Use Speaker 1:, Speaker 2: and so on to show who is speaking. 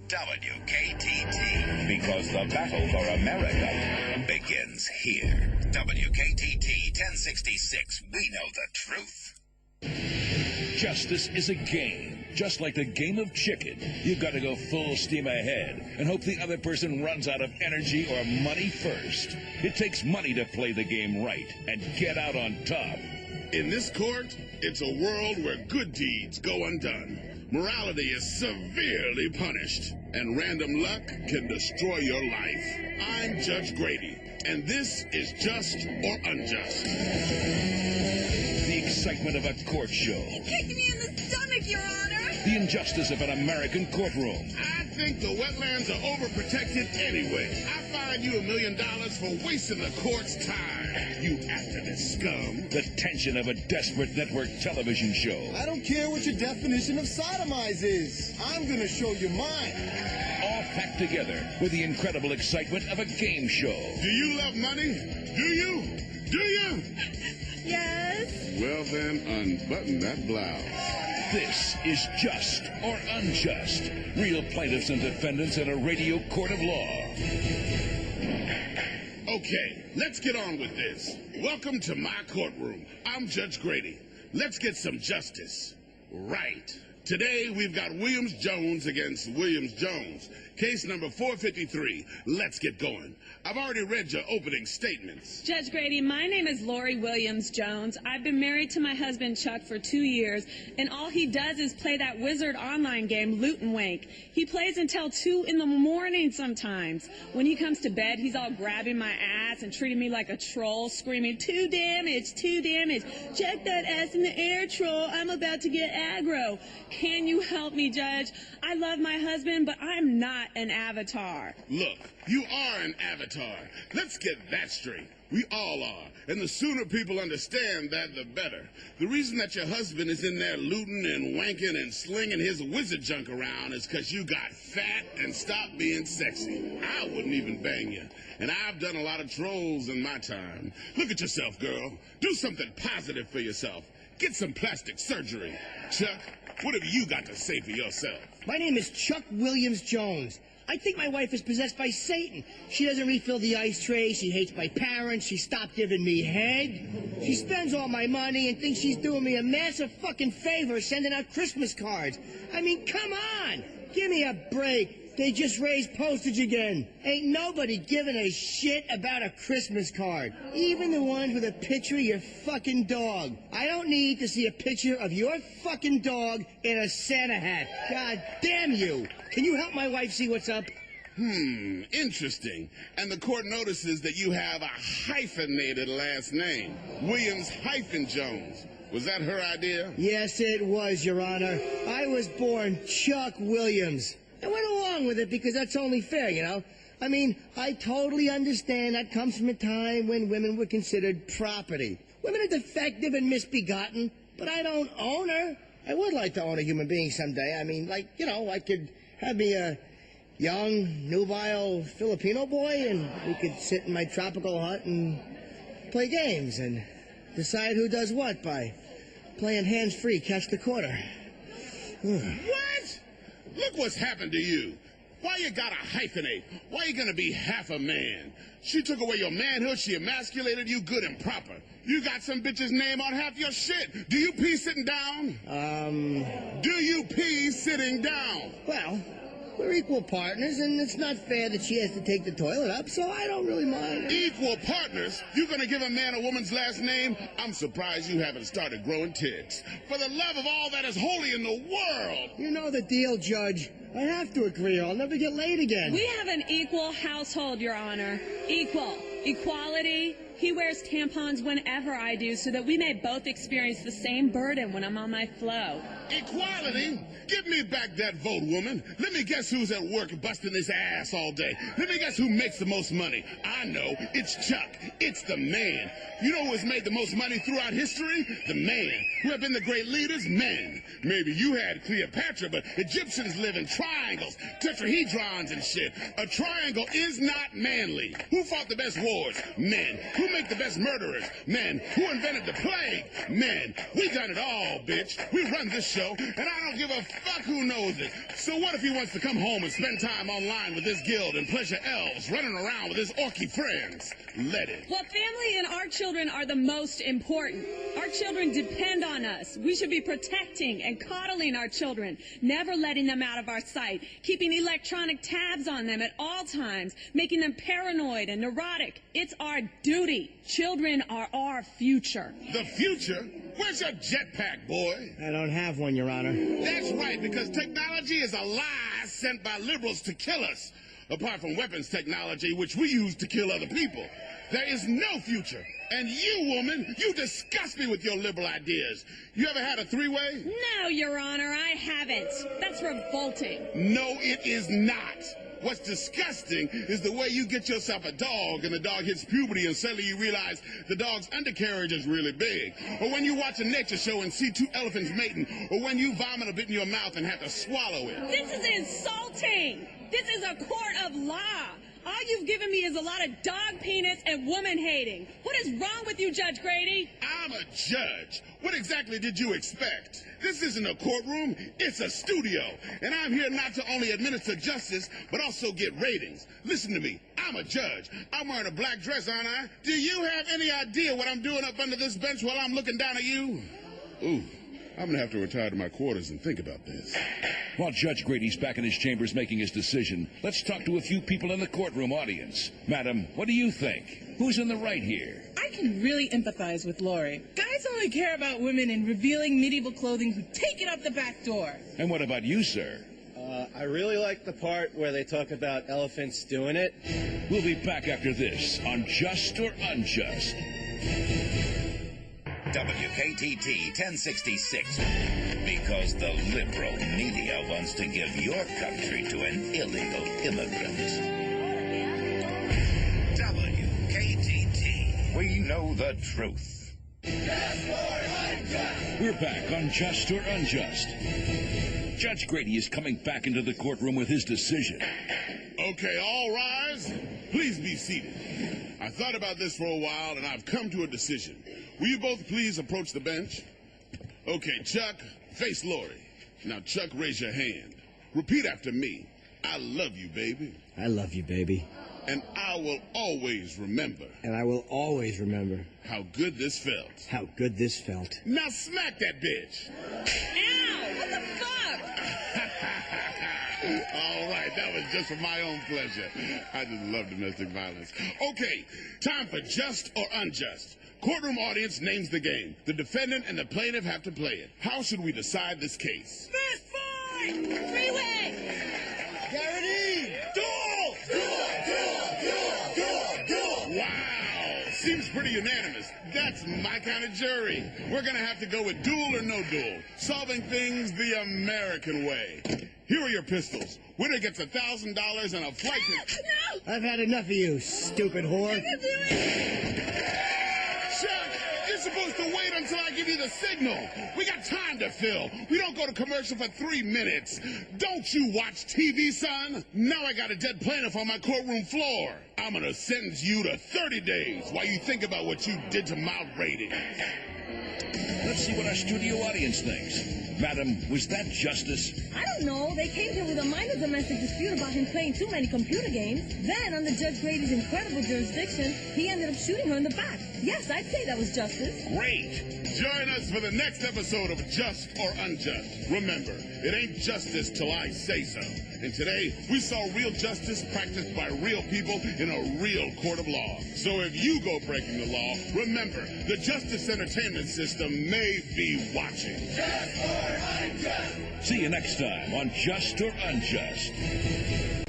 Speaker 1: WKTT. Because the battle for America begins here. WKTT 1066. We know the truth.
Speaker 2: Justice is a game. Just like the game of chicken, you've got to go full steam ahead and hope the other person runs out of energy or money first. It takes money to play the game right and get out on top.
Speaker 3: In this court, it's a world where good deeds go undone. Morality is severely punished, and random luck can destroy your life. I'm Judge Grady, and this is Just or Unjust.
Speaker 2: The excitement of a court show.
Speaker 4: You kicked me in the stomach, Your Honor!
Speaker 2: The injustice of an American courtroom.
Speaker 3: I think the wetlands are overprotected anyway. I fine you $1 million for wasting the court's time, you activist scum.
Speaker 2: The tension of a desperate network television show.
Speaker 5: I don't care what your definition of sodomize is. I'm gonna show you mine.
Speaker 2: All packed together with the incredible excitement of a game show.
Speaker 3: Do you love money? Do you? Do you?
Speaker 4: Yes?
Speaker 3: Well then, unbutton that blouse.
Speaker 2: This is Just or Unjust. Real plaintiffs and defendants in a radio court of law.
Speaker 3: Okay, let's get on with this. Welcome to my courtroom. I'm Judge Grady. Let's get some justice. Right. Today, we've got Williams-Jones against Williams-Jones. Case number 453. Let's get going. I've already read your opening statements.
Speaker 6: Judge Grady, my name is Lori Williams-Jones. I've been married to my husband, Chuck, for 2 years, and all he does is play that wizard online game, Loot and Wank. He plays until 2 in the morning sometimes. When he comes to bed, he's all grabbing my ass and treating me like a troll, screaming, 2 damage, 2 damage. Check that ass in the air, troll. I'm about to get aggro. Can you help me, Judge? I love my husband, but I'm not an avatar.
Speaker 3: Look, you are an avatar. Let's get that straight. We all are. And the sooner people understand that, the better. The reason that your husband is in there looting and wanking and slinging his wizard junk around is because you got fat and stopped being sexy. I wouldn't even bang you. And I've done a lot of trolls in my time. Look at yourself, girl. Do something positive for yourself. Get some plastic surgery. Chuck, what have you got to say for yourself?
Speaker 7: My name is Chuck Williams-Jones. I think my wife is possessed by Satan. She doesn't refill the ice tray. She hates my parents. She stopped giving me head. She spends all my money and thinks she's doing me a massive fucking favor sending out Christmas cards. I mean, come on. Give me a break. They just raised postage again. Ain't nobody giving a shit about a Christmas card. Even the ones with a picture of your fucking dog. I don't need to see a picture of your fucking dog in a Santa hat. God damn you. Can you help my wife see what's up?
Speaker 3: Interesting. And the court notices that you have a hyphenated last name. Williams-Jones. Was that her idea?
Speaker 7: Yes, it was, Your Honor. I was born Chuck Williams. I went along with it because that's only fair, you know? I mean, I totally understand that comes from a time when women were considered property. Women are defective and misbegotten, but I don't own her. I would like to own a human being someday. I mean, like, you know, I could have me a young, nubile Filipino boy, and we could sit in my tropical hut and play games and decide who does what by playing hands-free, catch the quarter.
Speaker 3: What? Look what's happened to you. Why you gotta hyphenate? Why you gonna be half a man? She took away your manhood, she emasculated you good and proper. You got some bitch's name on half your shit. Do you pee sitting down? Do you pee sitting down?
Speaker 7: Well, we're equal partners, and it's not fair that she has to take the toilet up, so I don't really mind.
Speaker 3: Equal partners? You gonna give a man a woman's last name? I'm surprised you haven't started growing tits. For the love of all that is holy in the world!
Speaker 7: You know the deal, Judge. I have to agree, or I'll never get laid again.
Speaker 6: We have an equal household, Your Honor. Equal. Equality. He wears tampons whenever I do so that we may both experience the same burden when I'm on my flow.
Speaker 3: Equality? Give me back that vote, woman. Let me guess who's at work busting his ass all day. Let me guess who makes the most money. I know. It's Chuck. It's the man. You know who has made the most money throughout history? The man. Who have been the great leaders? Men. Maybe you had Cleopatra, but Egyptians live in triangles, tetrahedrons and shit. A triangle is not manly. Who fought the best wars? Men. Who Who make the best murderers? Men. Who invented the plague? Men. We done it all, bitch. We run this show, and I don't give a fuck who knows it. So what if he wants to come home and spend time online with his guild and pleasure elves, running around with his orky friends? Let it.
Speaker 6: Well, family and our children are the most important. Our children depend on us. We should be protecting and coddling our children, never letting them out of our sight, keeping electronic tabs on them at all times, making them paranoid and neurotic. It's our duty. Children are our future.
Speaker 3: The future? Where's your jetpack, boy?
Speaker 7: I don't have one, Your Honor.
Speaker 3: That's right, because technology is a lie sent by liberals to kill us. Apart from weapons technology, which we use to kill other people. There is no future. And you, woman, you disgust me with your liberal ideas. You ever had a three-way?
Speaker 6: No, Your Honor, I haven't. That's revolting.
Speaker 3: No, it is not. What's disgusting is the way you get yourself a dog and the dog hits puberty and suddenly you realize the dog's undercarriage is really big. Or when you watch a nature show and see two elephants mating. Or when you vomit a bit in your mouth and have to swallow it.
Speaker 6: This is insulting. This is a court of law. All you've given me is a lot of dog penis and woman hating. What is wrong with you, Judge Grady?
Speaker 3: I'm a judge. What exactly did you expect? This isn't a courtroom, it's a studio. And I'm here not to only administer justice, but also get ratings. Listen to me, I'm a judge. I'm wearing a black dress, aren't I? Do you have any idea what I'm doing up under this bench while I'm looking down at you? Ooh, I'm gonna have to retire to my quarters and think about this.
Speaker 2: While Judge Grady's back in his chambers making his decision, let's talk to a few people in the courtroom audience. Madam, what do you think? Who's in the right here?
Speaker 8: I can really empathize with Lori. Guys only care about women in revealing medieval clothing who take it out the back door.
Speaker 2: And what about you, sir?
Speaker 9: I really like the part where they talk about elephants doing it.
Speaker 2: We'll be back after this on Just or Unjust.
Speaker 1: WKTT 1066. Because the liberal media wants to give your country to an illegal immigrant. WKTT. We know the truth.
Speaker 2: We're back on Just or Unjust. Judge Grady is coming back into the courtroom with his decision.
Speaker 3: Okay, all rise. Please be seated. I thought about this for a while, and I've come to a decision. Will you both please approach the bench? Okay, Chuck, face Lori. Now, Chuck, raise your hand. Repeat after me. I love you, baby.
Speaker 7: I love you, baby.
Speaker 3: And I will always remember.
Speaker 7: And I will always remember.
Speaker 3: How good this felt.
Speaker 7: How good this felt.
Speaker 3: Now smack that bitch.
Speaker 6: Ow! What the fuck?
Speaker 3: All right, that was just for my own pleasure. I just love domestic violence. Okay, time for Just or Unjust. Courtroom audience names the game. The defendant and the plaintiff have to play it. How should we decide this case?
Speaker 6: Fast fight! Three-way!
Speaker 5: Garrity!
Speaker 3: Duel! Duel! Wow! Seems pretty unanimous. That's my kind of jury. We're gonna have to go with duel or no duel. Solving things the American way. Here are your pistols. Winner gets $1,000 and a flight ticket.
Speaker 6: No!
Speaker 7: I've had enough of you, stupid whore.
Speaker 6: I can do it!
Speaker 3: Chuck, you're supposed to wait until I give you the signal. We got time to fill. We don't go to commercial for 3 minutes. Don't you watch TV, son? Now I got a dead plaintiff on my courtroom floor. I'm gonna sentence you to 30 days while you think about what you did to my ratings.
Speaker 2: Let's see what our studio audience thinks. Madam, was that justice?
Speaker 4: I don't know. They came here with a minor domestic dispute about him playing too many computer games. Then, under Judge Grady's incredible jurisdiction, he ended up shooting her in the back. Yes, I'd say that was justice.
Speaker 3: Great. Join us for the next episode of Just or Unjust. Remember, it ain't justice till I say so. And today, we saw real justice practiced by real people in a real court of law. So if you go breaking the law, remember, the justice entertainment system may be watching.
Speaker 2: See you next time on Just or Unjust.